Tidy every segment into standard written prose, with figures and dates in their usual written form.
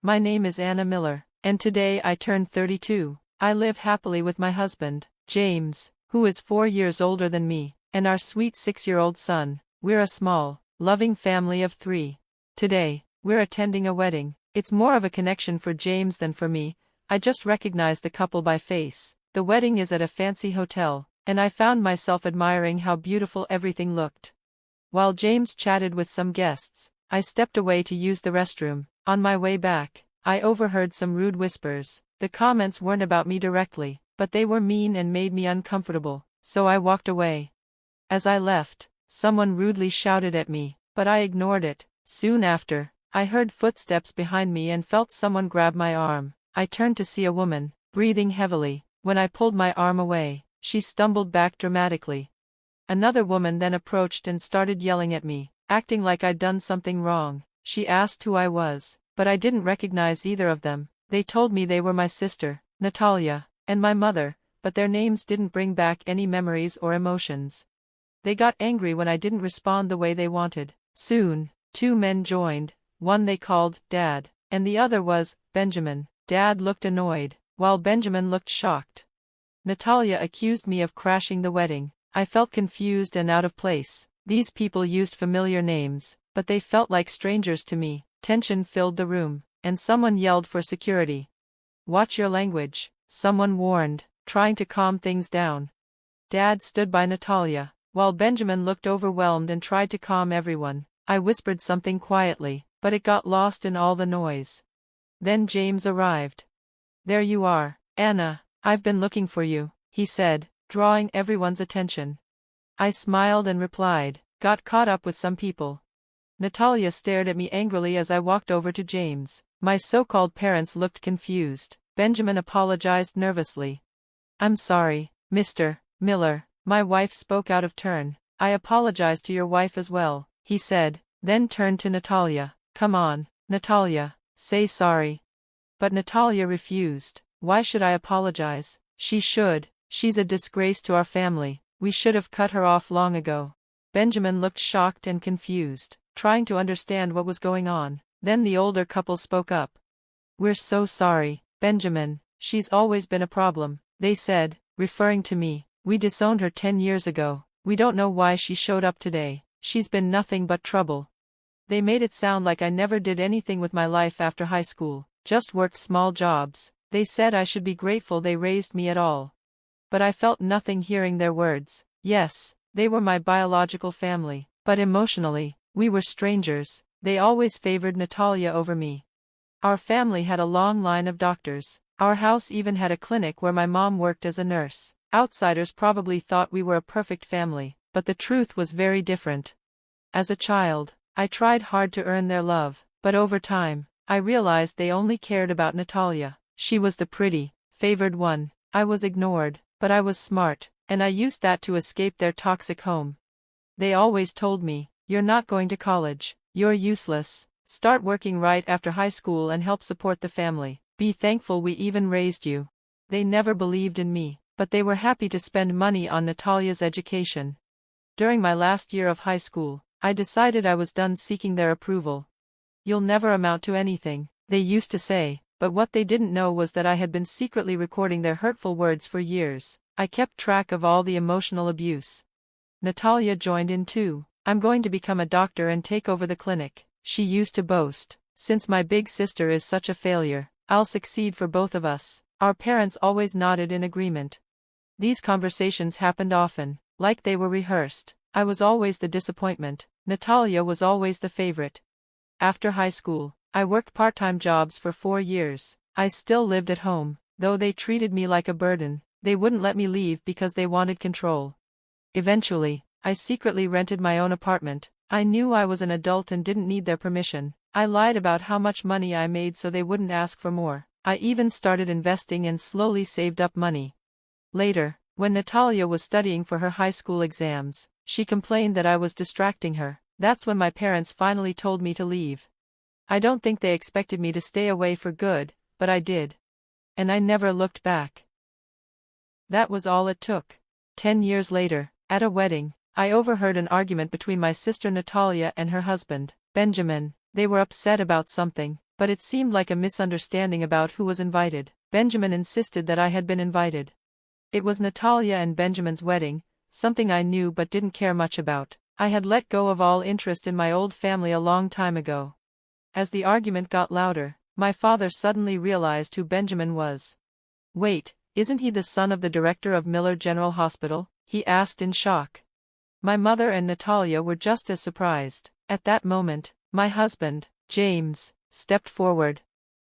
My name is Anna Miller, and today I turned 32. I live happily with my husband, James, who is 4 years older than me, and our sweet 6-year-old son. We're a small, loving family of 3. Today, we're attending a wedding. It's more of a connection for James than for me. I just recognized the couple by face. The wedding is at a fancy hotel, and I found myself admiring how beautiful everything looked. While James chatted with some guests, I stepped away to use the restroom. On my way back, I overheard some rude whispers. The comments weren't about me directly, but they were mean and made me uncomfortable, so I walked away. As I left, someone rudely shouted at me, but I ignored it. Soon after, I heard footsteps behind me and felt someone grab my arm. I turned to see a woman, breathing heavily. When I pulled my arm away, she stumbled back dramatically. Another woman then approached and started yelling at me, acting like I'd done something wrong. She asked who I was, but I didn't recognize either of them. They told me they were my sister, Natalia, and my mother, but their names didn't bring back any memories or emotions. They got angry when I didn't respond the way they wanted. Soon, 2 men joined, one they called Dad, and the other was Benjamin. Dad looked annoyed, while Benjamin looked shocked. Natalia accused me of crashing the wedding. I felt confused and out of place. These people used familiar names, but they felt like strangers to me. Tension filled the room, and someone yelled for security. "Watch your language," someone warned, trying to calm things down. Dad stood by Natalia, while Benjamin looked overwhelmed and tried to calm everyone. I whispered something quietly, but it got lost in all the noise. Then James arrived. "There you are, Anna. I've been looking for you," he said, drawing everyone's attention. I smiled and replied, "Got caught up with some people." Natalia stared at me angrily as I walked over to James. My so-called parents looked confused. Benjamin apologized nervously. "I'm sorry, Mr. Miller." My wife spoke out of turn. "I apologize to your wife as well," he said, then turned to Natalia. "Come on, Natalia, say sorry." But Natalia refused. "Why should I apologize?" "She should. She's a disgrace to our family. We should have cut her off long ago." Benjamin looked shocked and confused, trying to understand what was going on. Then the older couple spoke up. "We're so sorry, Benjamin. She's always been a problem," they said, referring to me. "We disowned her 10 years ago. We don't know why she showed up today. She's been nothing but trouble." They made it sound like I never did anything with my life after high school, just worked small jobs. They said I should be grateful they raised me at all. But I felt nothing hearing their words. Yes, they were my biological family, but emotionally, we were strangers. They always favored Natalia over me. Our family had a long line of doctors. Our house even had a clinic where my mom worked as a nurse. Outsiders probably thought we were a perfect family, but the truth was very different. As a child, I tried hard to earn their love, but over time, I realized they only cared about Natalia. She was the pretty, favored one. I was ignored, but I was smart, and I used that to escape their toxic home. They always told me, "You're not going to college. You're useless. Start working right after high school and help support the family. Be thankful we even raised you." They never believed in me, but they were happy to spend money on Natalia's education. During my last year of high school, I decided I was done seeking their approval. "You'll never amount to anything," they used to say, but what they didn't know was that I had been secretly recording their hurtful words for years. I kept track of all the emotional abuse. Natalia joined in too. "I'm going to become a doctor and take over the clinic," she used to boast. "Since my big sister is such a failure, I'll succeed for both of us." Our parents always nodded in agreement. These conversations happened often, like they were rehearsed. I was always the disappointment. Natalia was always the favorite. After high school, I worked part-time jobs for 4 years. I still lived at home, though they treated me like a burden. They wouldn't let me leave because they wanted control. Eventually, I secretly rented my own apartment. I knew I was an adult and didn't need their permission. I lied about how much money I made so they wouldn't ask for more. I even started investing and slowly saved up money. Later, when Natalia was studying for her high school exams, she complained that I was distracting her. That's when my parents finally told me to leave. I don't think they expected me to stay away for good, but I did. And I never looked back. That was all it took. 10 years later, at a wedding, I overheard an argument between my sister Natalia and her husband, Benjamin. They were upset about something. But it seemed like a misunderstanding about who was invited. Benjamin insisted that I had been invited. It was Natalia and Benjamin's wedding, something I knew but didn't care much about. I had let go of all interest in my old family a long time ago. As the argument got louder, my father suddenly realized who Benjamin was. "Wait, isn't he the son of the director of Miller General Hospital?" he asked in shock. My mother and Natalia were just as surprised. At that moment, my husband, James, stepped forward.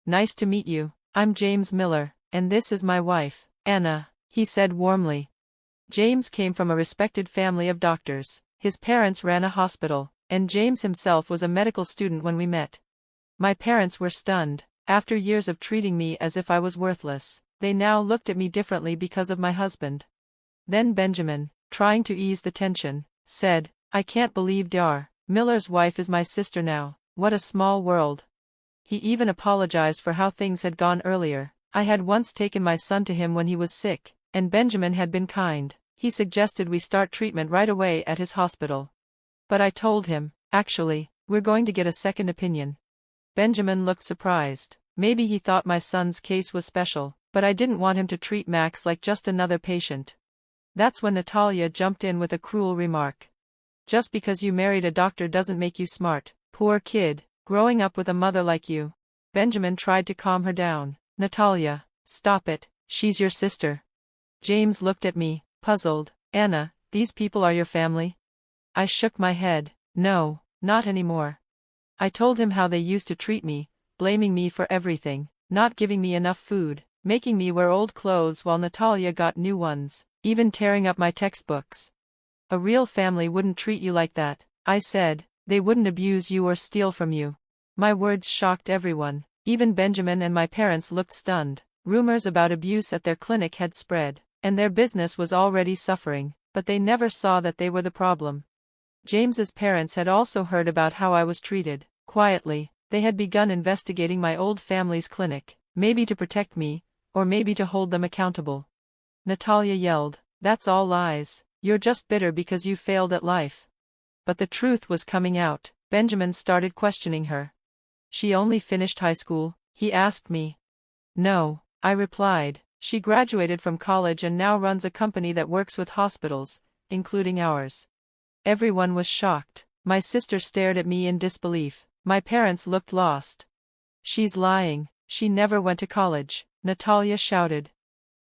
"Nice to meet you, I'm James Miller, and this is my wife, Anna," he said warmly. James came from a respected family of doctors. His parents ran a hospital, and James himself was a medical student when we met. My parents were stunned. After years of treating me as if I was worthless, they now looked at me differently because of my husband. Then Benjamin, trying to ease the tension, said, "I can't believe Dar. Miller's wife is my sister now. What a small world." He even apologized for how things had gone earlier. I had once taken my son to him when he was sick, and Benjamin had been kind. He suggested we start treatment right away at his hospital. But I told him, "Actually, we're going to get a second opinion." Benjamin looked surprised. Maybe he thought my son's case was special, but I didn't want him to treat Max like just another patient. That's when Natalia jumped in with a cruel remark. "Just because you married a doctor doesn't make you smart. Poor kid, growing up with a mother like you." Benjamin tried to calm her down. "Natalia, stop it, she's your sister." James looked at me, puzzled. "Anna, these people are your family?" I shook my head. "No, not anymore." I told him how they used to treat me, blaming me for everything, not giving me enough food, making me wear old clothes while Natalia got new ones, even tearing up my textbooks. "A real family wouldn't treat you like that," I said. "They wouldn't abuse you or steal from you." My words shocked everyone. Even Benjamin and my parents looked stunned. Rumors about abuse at their clinic had spread, and their business was already suffering, but they never saw that they were the problem. James's parents had also heard about how I was treated. Quietly, they had begun investigating my old family's clinic, maybe to protect me, or maybe to hold them accountable. Natalia yelled, "That's all lies. You're just bitter because you failed at life." But the truth was coming out. Benjamin started questioning her. "She only finished high school?" he asked me. "No," I replied. "She graduated from college and now runs a company that works with hospitals, including ours." Everyone was shocked. My sister stared at me in disbelief. My parents looked lost. "She's lying. She never went to college," Natalia shouted.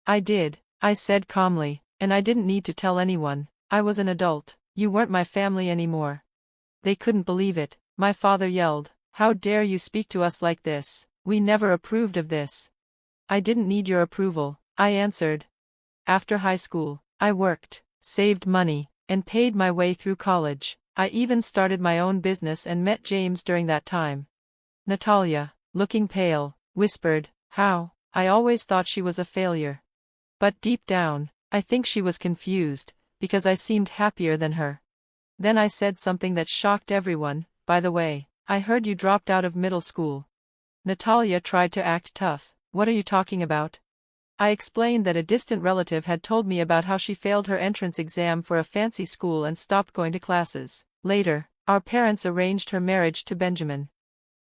"I did," I said calmly, "and I didn't need to tell anyone. I was an adult. You weren't my family anymore." They couldn't believe it. My father yelled, "How dare you speak to us like this? We never approved of this." "I didn't need your approval," I answered. After high school, I worked, saved money, and paid my way through college. I even started my own business and met James during that time. Natalia, looking pale, whispered, "How? I always thought she was a failure." But deep down, I think she was confused, because I seemed happier than her. Then I said something that shocked everyone. "By the way, I heard you dropped out of middle school." Natalia tried to act tough. "What are you talking about?" I explained that a distant relative had told me about how she failed her entrance exam for a fancy school and stopped going to classes. Later, our parents arranged her marriage to Benjamin.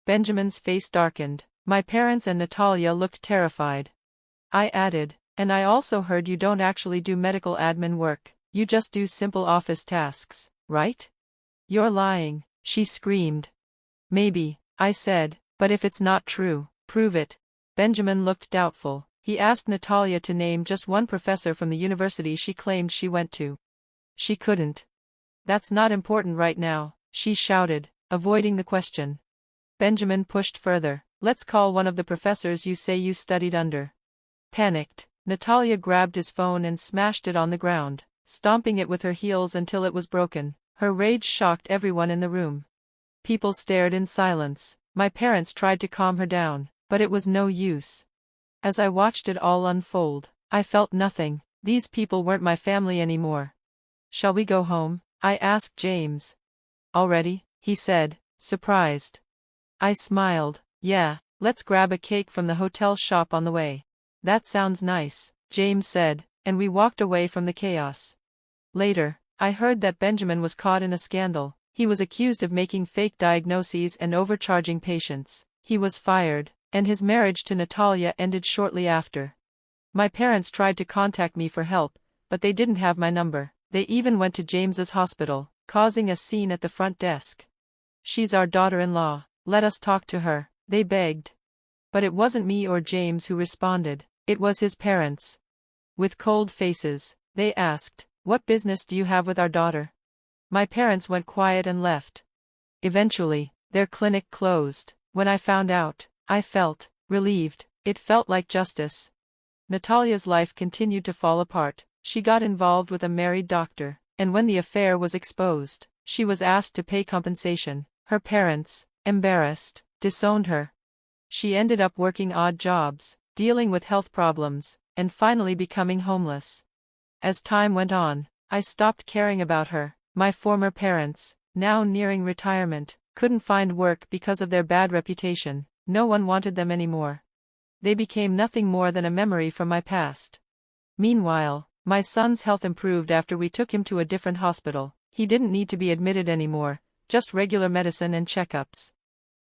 Benjamin's face darkened. My parents and Natalia looked terrified. I added, "And I also heard you don't actually do medical admin work, you just do simple office tasks, right?" "You're lying," she screamed. "Maybe," I said, "but if it's not true, prove it." Benjamin looked doubtful. He asked Natalia to name just one professor from the university she claimed she went to. She couldn't. "That's not important right now," she shouted, avoiding the question. Benjamin pushed further. "Let's call one of the professors you say you studied under." Panicked, Natalia grabbed his phone and smashed it on the ground, stomping it with her heels until it was broken. Her rage shocked everyone in the room. People stared in silence. My parents tried to calm her down, but it was no use. As I watched it all unfold, I felt nothing. These people weren't my family anymore. "Shall we go home?" I asked James. "Already?" he said, surprised. I smiled. "Yeah, let's grab a cake from the hotel shop on the way." "That sounds nice," James said, and we walked away from the chaos. Later, I heard that Benjamin was caught in a scandal. He was accused of making fake diagnoses and overcharging patients. He was fired, and his marriage to Natalia ended shortly after. My parents tried to contact me for help, but they didn't have my number. They even went to James's hospital, causing a scene at the front desk. "She's our daughter-in-law. Let us talk to her," they begged. But it wasn't me or James who responded, it was his parents. With cold faces, they asked, "What business do you have with our daughter?" My parents went quiet and left. Eventually, their clinic closed. When I found out, I felt relieved. It felt like justice. Natalia's life continued to fall apart. She got involved with a married doctor, and when the affair was exposed, she was asked to pay compensation. Her parents, embarrassed, disowned her. She ended up working odd jobs, dealing with health problems, and finally becoming homeless. As time went on, I stopped caring about her. My former parents, now nearing retirement, couldn't find work because of their bad reputation. No one wanted them anymore. They became nothing more than a memory from my past. Meanwhile, my son's health improved after we took him to a different hospital. He didn't need to be admitted anymore, just regular medicine and checkups.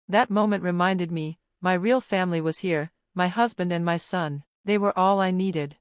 That moment reminded me, my real family was here, my husband and my son. They were all I needed.